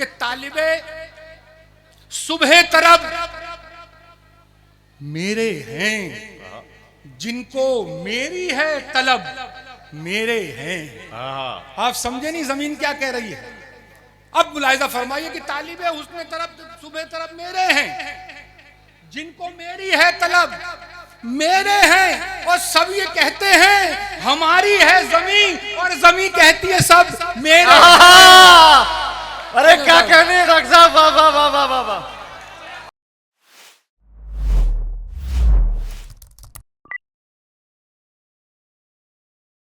कि तालिबे सुबह तरब मेरे हैं, जिनको मेरी है तलब मेरे हैं। आप समझे नहीं जमीन क्या कह रही है? अब मुलाहिजा फरमाइए कि तालिबे हुस्न तरब सुबह तरब मेरे हैं, जिनको मेरी है तलब मेरे हैं, और सब ये कहते हैं हमारी है जमीन, और जमीन कहती है सब मेरे। अरे क्या कहने डॉक्टर साहब, वाह वाह वाह वाह वाह वाह।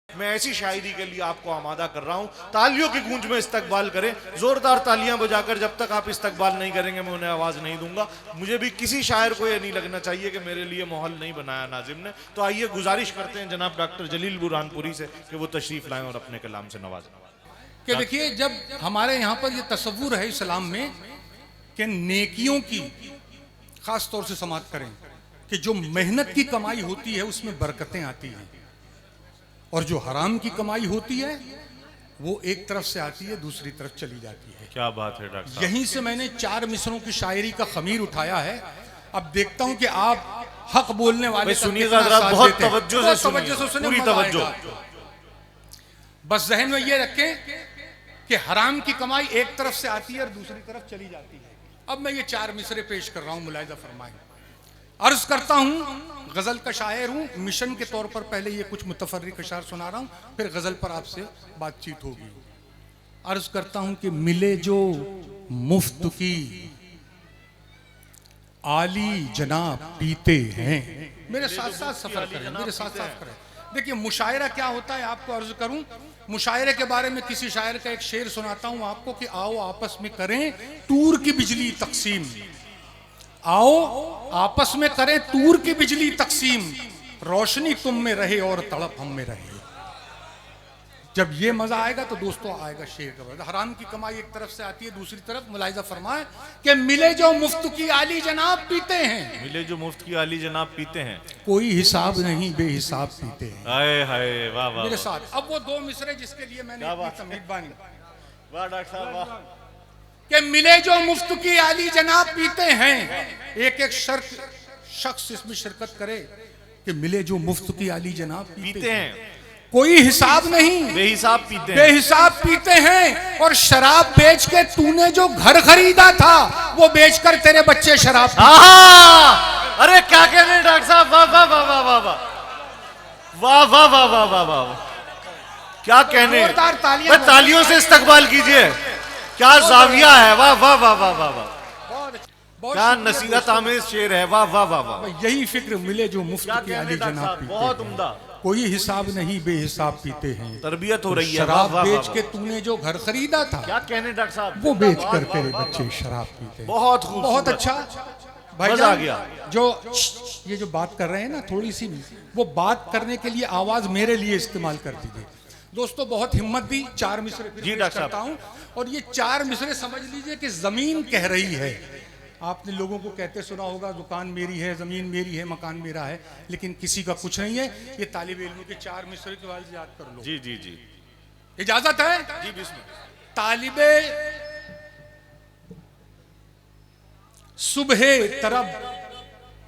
मैं ऐसी शायरी के लिए आपको आमादा कर रहा हूं, तालियों की गूंज में इस्तकबाल करें, जोरदार तालियां बजाकर। जब तक आप इस्तकबाल नहीं करेंगे मैं उन्हें आवाज नहीं दूंगा। मुझे भी किसी शायर को यह नहीं लगना चाहिए कि मेरे लिए माहौल नहीं बनाया नाजिम ने। तो आइए गुजारिश करते हैं जनाब डॉक्टर जलील बुरहानपुरी से कि वो तशरीफ लाएं और अपने कलाम से नवाजें। कि देखिए, जब हमारे यहाँ पर यह तसव्वुर है इस्लाम में कि नेकियों की खास तौर से समाअत करें कि जो मेहनत की कमाई होती है उसमें बरकतें आती हैं, और जो हराम की कमाई होती है वो एक तरफ से आती है दूसरी तरफ चली जाती है। क्या बात है डॉक्टर साहब। यहीं से मैंने 4 मिसरों की शायरी का खमीर उठाया है। अब देखता हूं कि आप हक बोलने वाले सुनिएगा, बहुत तवज्जो से सुनिए, पूरी तवज्जो। बस जहन में ये रखें कि हराम की कमाई एक तरफ से आती है और दूसरी तरफ चली जाती है। अब मैं ये 4 मिसरे पेश कर रहा हूं, मुलाहिजा फरमाएं। अर्ज करता हूं, गजल का शायर हूं, मिशन के तौर पर पहले ये कुछ मुतफर्रिक अशार सुना रहा हूं, फिर गजल पर आपसे बातचीत होगी। अर्ज करता हूं कि मिले जो मुफ्त की आली जनाब पीते हैं। मेरे साथ साथ सफर करें, मेरे साथ साथ करें। देखिए, मुशायरा क्या होता है आपको अर्ज करूं। मुशायरे के बारे में किसी शायर का एक शेर सुनाता हूं आपको कि आओ आपस में करें तूर की बिजली तकसीम, आओ आपस में करें तूर की बिजली तकसीम, रोशनी तुम में रहे और तड़प हम में रहे। जब ये मजा आएगा तो दोस्तों आएगा शेर का मजा। हराम की कमाई एक तरफ से आती है, दूसरी तरफ मुलाहिजा फरमाए कि मिले जो मुफ्त की आली जनाब पीते हैं, मिले जो मुफ्त की आली जनाब पीते हैं, कोई हिसाब नहीं बेहिसाब पीते हैं। हाय हाय वाह वाह मेरे साथ अब वो 2 मिसरे जिसके लिए मैंने इतनी तमीद बानी। वाह डॉक्टर साहब वाह। कि मिले जो मुफ्त की आली जनाब पीते हैं, एक एक शख्स इसमें शिरकत करे कि मिले जो मुफ्त की आली जनाब पीते हैं, कोई हिसाब नहीं बेहिसाब पीते हैं, बेहिसाब पीते हैं। और शराब बेच के तूने जो घर खरीदा था वो बेचकर तेरे बच्चे शराब पीते। अरे क्या कहने डॉक्टर साहब, वाह वाह वाह वाह वाह वाह वाह वाह वाह वाह वाह, क्या कहने। तालियों से इस्तकबाल कीजिए, क्या जाविया है, वाह वाह वाह वाह वाह वाह, क्या नसीहत आमेज शेर है, वाह वाह वाह वाह। यही फिक्र मिले जो मुफ्त की आली जनाब पीते, बहुत उम्दा। कोई हिसाब नहीं बेहिसाब पीते हैं, तरबियत हो रही है। शराब बेच के तूने जो घर खरीदा था, क्या कहने डॉक्टर साहब, वो बेच कर तेरे बच्चे शराब पीते हैं। बहुत खूब, बहुत अच्छा भाई आ गया। जो ये जो बात कर रहे हैं ना, थोड़ी सी वो बात करने के लिए आवाज मेरे लिए इस्तेमाल कर दीजिए दोस्तों। बहुत हिम्मत दी, 4 मिसरे जी डॉक्टर करता हूं, और ये 4 मिसरे समझ लीजिए कि जमीन कह रही है। आपने लोगों को कहते सुना होगा दुकान मेरी है, जमीन मेरी है, मकान मेरा है, लेकिन किसी का कुछ नहीं है। ये तालिब इल्म के 4 मिसरे के वाले याद कर लो। जी जी जी, इजाजत है जी बिस्मिल्लाह। तालिबे सुबह तरब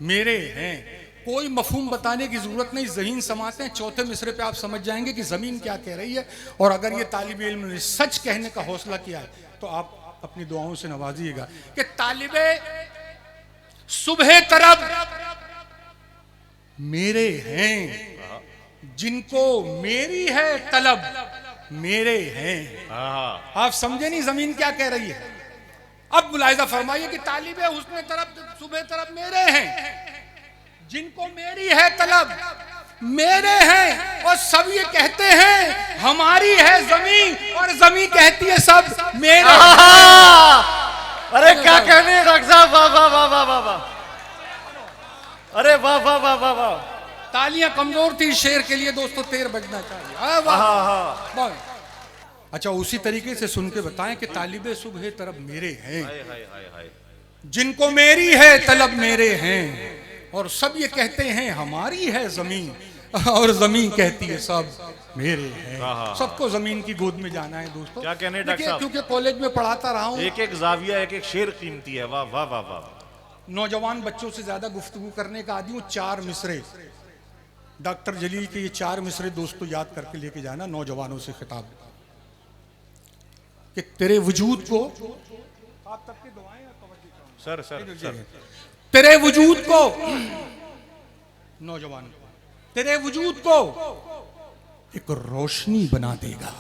मेरे हैं, कोई मफहूम बताने की जरूरत नहीं, ज़हीन समाते हैं। 4थे मिसरे पे आप समझ जाएंगे कि जमीन क्या कह रही है। और अगर ये तालिब इल्म ने सच कहने का हौसला किया है तो आप अपनी दुआओं से नवाजिएगा कि तालिबे सुबह तरब मेरे हैं, जिनको मेरी है तलब मेरे हैं। आप समझे नहीं जमीन क्या कह रही है? अब मुलाहिजा फरमाइए कि तालिबे हुस्न तरब सुबह तरब मेरे हैं, जिनको मेरी है तलब मेरे हैं, और सब ये कहते हैं हमारी है जमीन, और जमीन कहती है सब मेरे। अरे क्या कहने डॉक्टर साहब, वाह वाह वाह वाह वाह वाह, अरे वाह वाह वाह वाह वाह। तालियां कमजोर थी शेर के लिए दोस्तों, 13 बजना चाहिए। वाह। अच्छा, उसी तरीके से सुन के बताएं कि तालिबे सुबह तरब मेरे हैं, जिनको मेरी है तलब मेरे हैं, और सब ये कहते हैं हमारी है जमीन, और जमीन कहती है सब मेरे हैं। सबको जमीन की गोद में जाना है दोस्तों। क्या कहने डॉक्टर साहब? क्योंकि कॉलेज में पढ़ाता रहा हूँ। एक एक जाविया एक एक शेर कीमती है। वाह वाह वाह वाह। नौजवान बच्चों से ज्यादा गुफ्तगू करने का आदि हूँ। 4 मिसरे डॉक्टर जलील के, ये 4 मिसरे दोस्तों याद करके लेके जाना नौजवानों से खिताब कि तेरे वजूद को, आप सबकी दुआएं सर सर, सर। तेरे वजूद को, नौजवान तेरे वजूद को एक रोशनी बना देगा।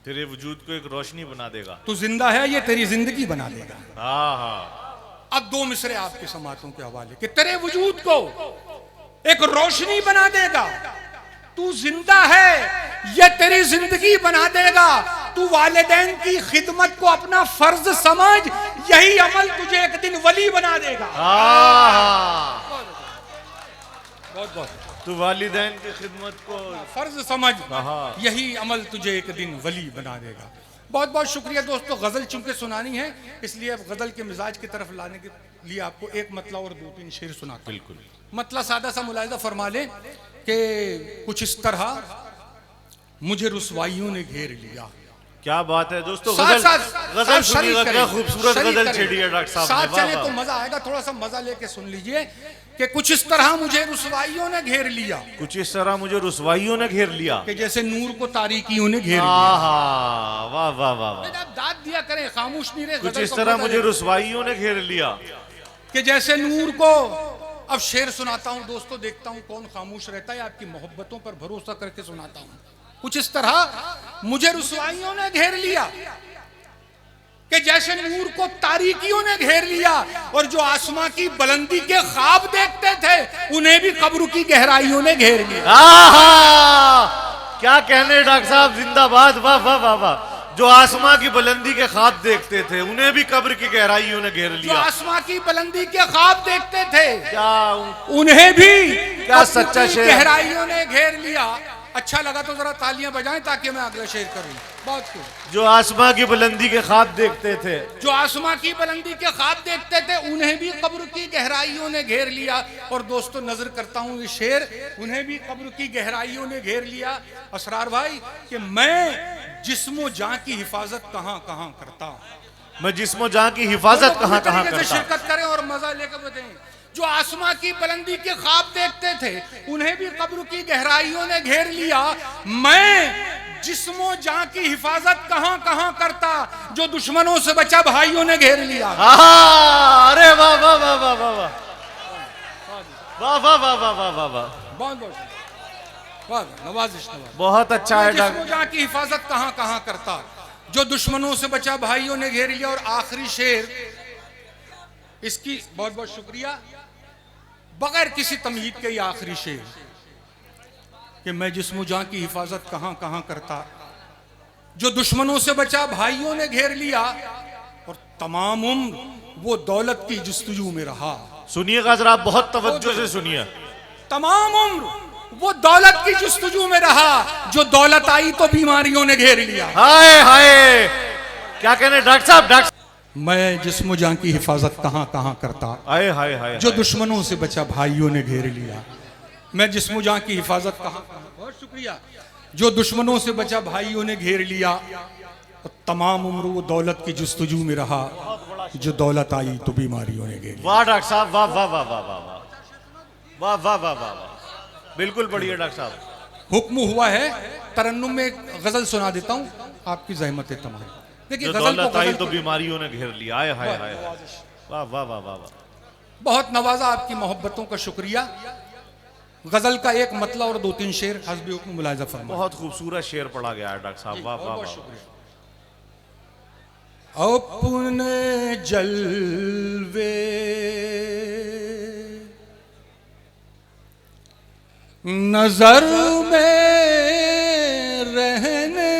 तेरे वजूद को एक रोशनी बना देगा। तू जिंदा है, ये तेरी जिंदगी बना देगा। हाँ हाँ। अब 2 मिसरे आपके समातों के हवाले कि तेरे वजूद को एक रोशनी बना देगा। तू जिंदा है, ये तेरी जिंदगी बना देगा। तू वालिदैन की खिदमत को अपना फर्ज समझ, यही अमल तुझे एक दिन वली बना देगा। बहुत बहुत। तू वालिदैन की खिदमत को फर्ज समझ, यही अमल तुझे एक दिन वली बना देगा। बहुत बहुत शुक्रिया दोस्तों। गजल चूंकि सुनानी है, इसलिए अब गजल के मिजाज की तरफ लाने के लिए आपको एक मतला और 2-3 शेर सुनाता हूं। बिल्कुल। मतला सादा सा मुलाहिजा फरमा ले कि कुछ इस तरह मुझे रुसवाइयों ने घेर लिया। क्या बात है दोस्तों। गजल सुनिएगा, क्या खूबसूरत गजल छेड़ी है डॉक्टर साहब ने। साथ चले तो मजा आएगा। थोड़ा सा मजा लेके सुन लीजिए कि कुछ इस तरह मुझे रुसवाइयों ने घेर लिया। कुछ इस तरह मुझे रुसवाइयों ने घेर लिया कि जैसे नूर को तारीकियों ने घेर लिया। वाह वाह वाह। दाद दिया करें, खामोश नहीं रहे। कुछ इस तरह मुझे रुसवाइयों ने घेर लिया कि जैसे नूर को। अब शेर सुनाता हूं दोस्तों, देखता हूं कौन खामोश रहता है। आपकी मोहब्बतों पर भरोसा करके सुनाता हूं। कुछ इस तरह मुझे रुसवाइयों ने घेर लिया कि जैसे नूर को तारीकियों ने घेर लिया। और जो आसमां की बुलंदी के ख्वाब देखते थे, उन्हें भी कब्र की गहराइयों ने घेर लिया। क्या कहने डॉक्टर साहब, जिंदाबाद। वाह वाह वाह वाह। जो आसमां की बुलंदी के ख्वाब देखते थे, उन्हें भी कब्र की गहराइयों ने घेर लिया। जो आसमां की बुलंदी के ख्वाब देखते थे, क्या उन्हें भी क्या सच्चा शेर, गहराइयों ने घेर लिया। अच्छा लगा तो जरा तालियां बजाएं ताकि मैं अगला शेर करूं। बहुत खूब। जो आसमां की बुलंदी के ख्वाब देखते थे, जो आसमां की बुलंदी के ख्वाब देखते थे, उन्हें भी कब्र की गहराइयों ने घेर लिया। और दोस्तों नजर करता हूं ये शेर, उन्हें भी कब्र की गहराइयों ने घेर लिया। असरार भाई कि मैं जिस्मो जान की हिफाजत कहां कहां करता। मैं जिस्मो जान की हिफाजत कहां कहां करता। शिरकत करें और मजा लेकर बताएं। जो आसमां की बुलंदी के ख्वाब देखते थे, उन्हें भी कब्र की गहराइयों ने घेर लिया। मैं जिस्मो जान की हिफाजत कहां कहां करता, जो दुश्मनों से बचा भाइयों ने घेर लिया। अरे वाह वाह वाह वाह वाह वाह वाह वाह वाह वाह वाह वाह वाह। बहुत बहुत नवाजिश। बहुत अच्छा है। जिस्मो जान की हिफाजत कहां कहां करता, जो दुश्मनों से बचा भाइयों ने घेर लिया। और आखिरी शेर इसकी, बहुत बहुत शुक्रिया, बगैर किसी तमहीद के ये आखिरी शेर कि मैं जिस्मो जान की हिफाजत कहां कहां करता, जो दुश्मनों से बचा भाइयों ने घेर लिया। और तमाम उम्र वो दौलत की जुस्तजू में रहा। सुनिएगा जरा, बहुत तवज्जो से सुनिए। तमाम उम्र वो दौलत की जुस्तजू में रहा, जो दौलत आई तो बीमारियों ने घेर लिया। हाय हाय, क्या कहने डॉक्टर साहब। मैं जिस्मो जान की हिफाजत कहां कहां करता, हाय हाय हाय, जो दुश्मनों से बचा भाइयों ने घेर लिया। मैं जिस्मो जान की हिफाजत कहां, बहुत शुक्रिया, जो दुश्मनों से बचा भाइयों ने घेर लिया। और तमाम उम्र वो दौलत की जुस्तजू में रहा, जो दौलत आई तो बीमारियों ने घेर लिया। वाह डॉक्टर साहब, वाह वाह वाह वाह वाह वाह वाह वाह वाह वाह, बिल्कुल बढ़िया डॉक्टर साहब। हुक्म हुआ है तरन्नुम में एक गजल सुना देता हूँ, आपकी ज़हमत तमाम। देखिए दौलत आई तो बीमारियों ने घेर लिया। हाय हाय हाय, वाह वाह वाह वाह। बहुत नवाजा, आपकी मोहब्बतों का शुक्रिया। गजल का एक मतला और 2-3 शेर हस्बे हुक्म मुलाहिजा फरमा। बहुत खूबसूरत शेर पढ़ा गया है डॉक्टर साहब। वाह वाह वाह। अपने जलवे नजर में रहने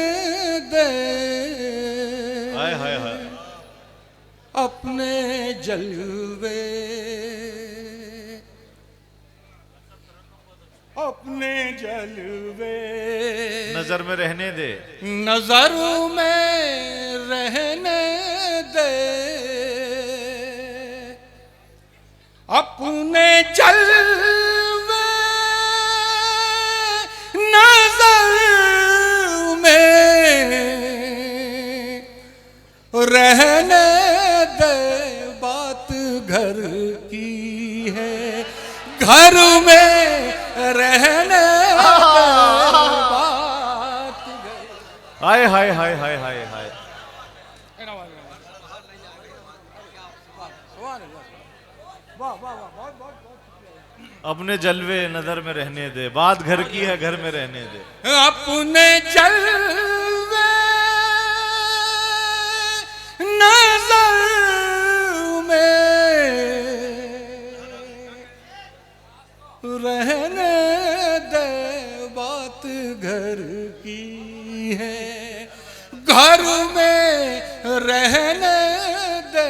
दे, हाय हाय हाय, अपने जलवे, अपने जलवे नजर में रहने दे, नजर में रहने दे, अपने जलवे नजर रहने दे, बात घर की है, घर में रहने दे, बात घर। हाय हाय हाय हाय हाय हाय। अपने जलवे नजर में रहने दे, बात घर की है, घर में रहने दे। अपने जलवे नजर में रहने दे, बात घर की है, घर में रहने दे,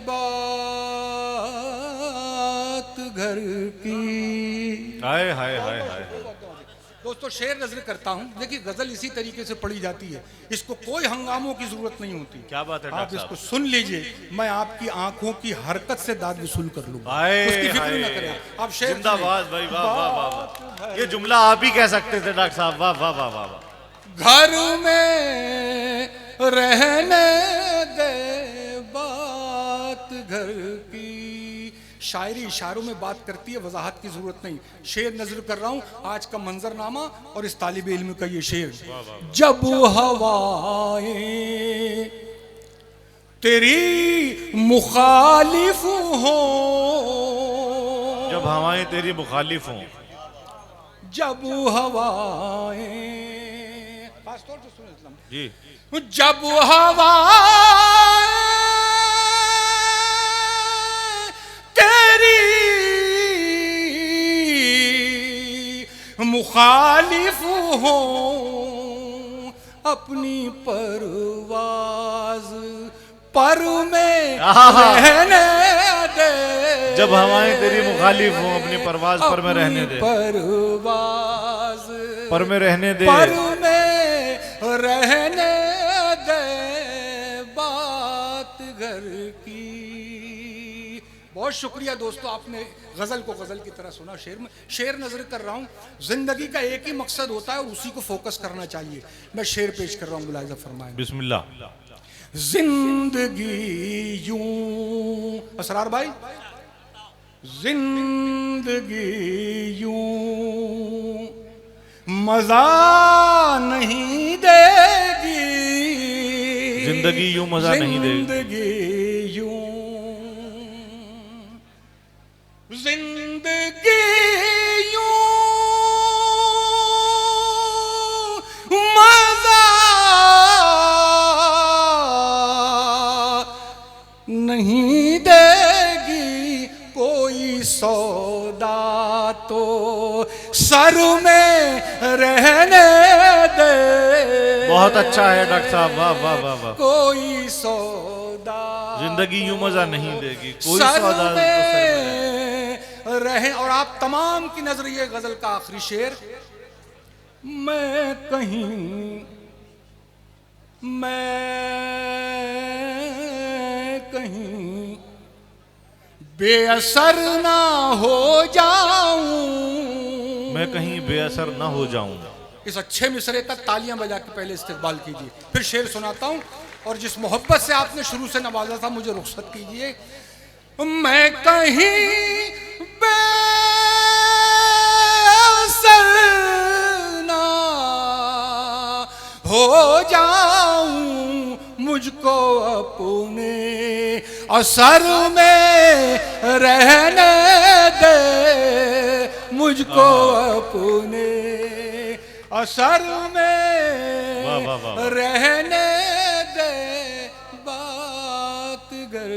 बात घर की। हाय हाय हाय हाय। दोस्तों शेर नजर करता हूं, देखिए गजल इसी तरीके से पढ़ी जाती है, इसको कोई हंगामों की जरूरत नहीं होती। क्या बात है आप डॉक्टर इसको साहब? सुन लीजिए, मैं आपकी आंखों की हरकत से दाद वसूल कर लूंगा, हाय उसकी फिक्र हाय। न करें आप। शेर जिंदाबाद भाई, वाह वाह वाह वाह। ये जुमला आप ही कह सकते थे डॉक्टर साहब, वाह वाह वाह वाह वाह। घर में रहने दे, बात घर की। शायरी इशारों में बात करती है, वजाहत की जरूरत नहीं। शेर नजर कर रहा हूं, आज का मंजरनामा और इस तालिब इल्म का ये शेर। जब हवाएं तेरी मुखालिफ हो, जब हवाएं तेरी मुखालिफ हों, जब हवाएं, खास तौर से सुनो इस्लाम जी, जब हवाएं तेरी मुखालिफ हो, अपनी परवाज पर में रहने दे। जब हवाएं तेरी मुखालिफ हों, अपनी परवाज पर में रहने दे, परवाज पर में रहने दे, पर में रहने दे, बात घर की। बहुत शुक्रिया दोस्तों, आपने गजल को गजल की तरह सुना। शेर में शेर नजर कर रहा हूं, जिंदगी का एक ही मकसद होता है और उसी को फोकस करना चाहिए। मैं शेर पेश कर रहा हूं, मुलाहिजा फरमाएं। बिस्मिल्लाह। जिंदगी यूं, असरार भाई, जिंदगी यूं मजा नहीं देगी, जिंदगी यूं मजा नहीं देगी, जिंदगी यूं, जिंदगी यूं मजा नहीं देगी, कोई सौदा तो सर में रहने दे। बहुत अच्छा है डॉक्टर साहब, वाह वाह वाह वाह। कोई सौदा जिंदगी यूं मजा नहीं देगी, कोई सर सौदा तो में सर में रहे। और आप तमाम की नजर ये गजल का आखिरी शेर। मैं कहीं बेअसर ना हो जाऊं, मैं कहीं बेअसर ना हो जाऊं। इस अच्छे मिसरे का तालियां बजा के पहले इस्तेकबाल कीजिए, फिर शेर सुनाता हूं। और जिस मोहब्बत से आपने शुरू से नवाजा था, मुझे रुख्सत कीजिए। मैं कहीं बेअसर ना हो जाऊं, मुझको अपने असर में रहने दे, मुझको अपने असर में वाह वाह वाह। रहने दे, बात घर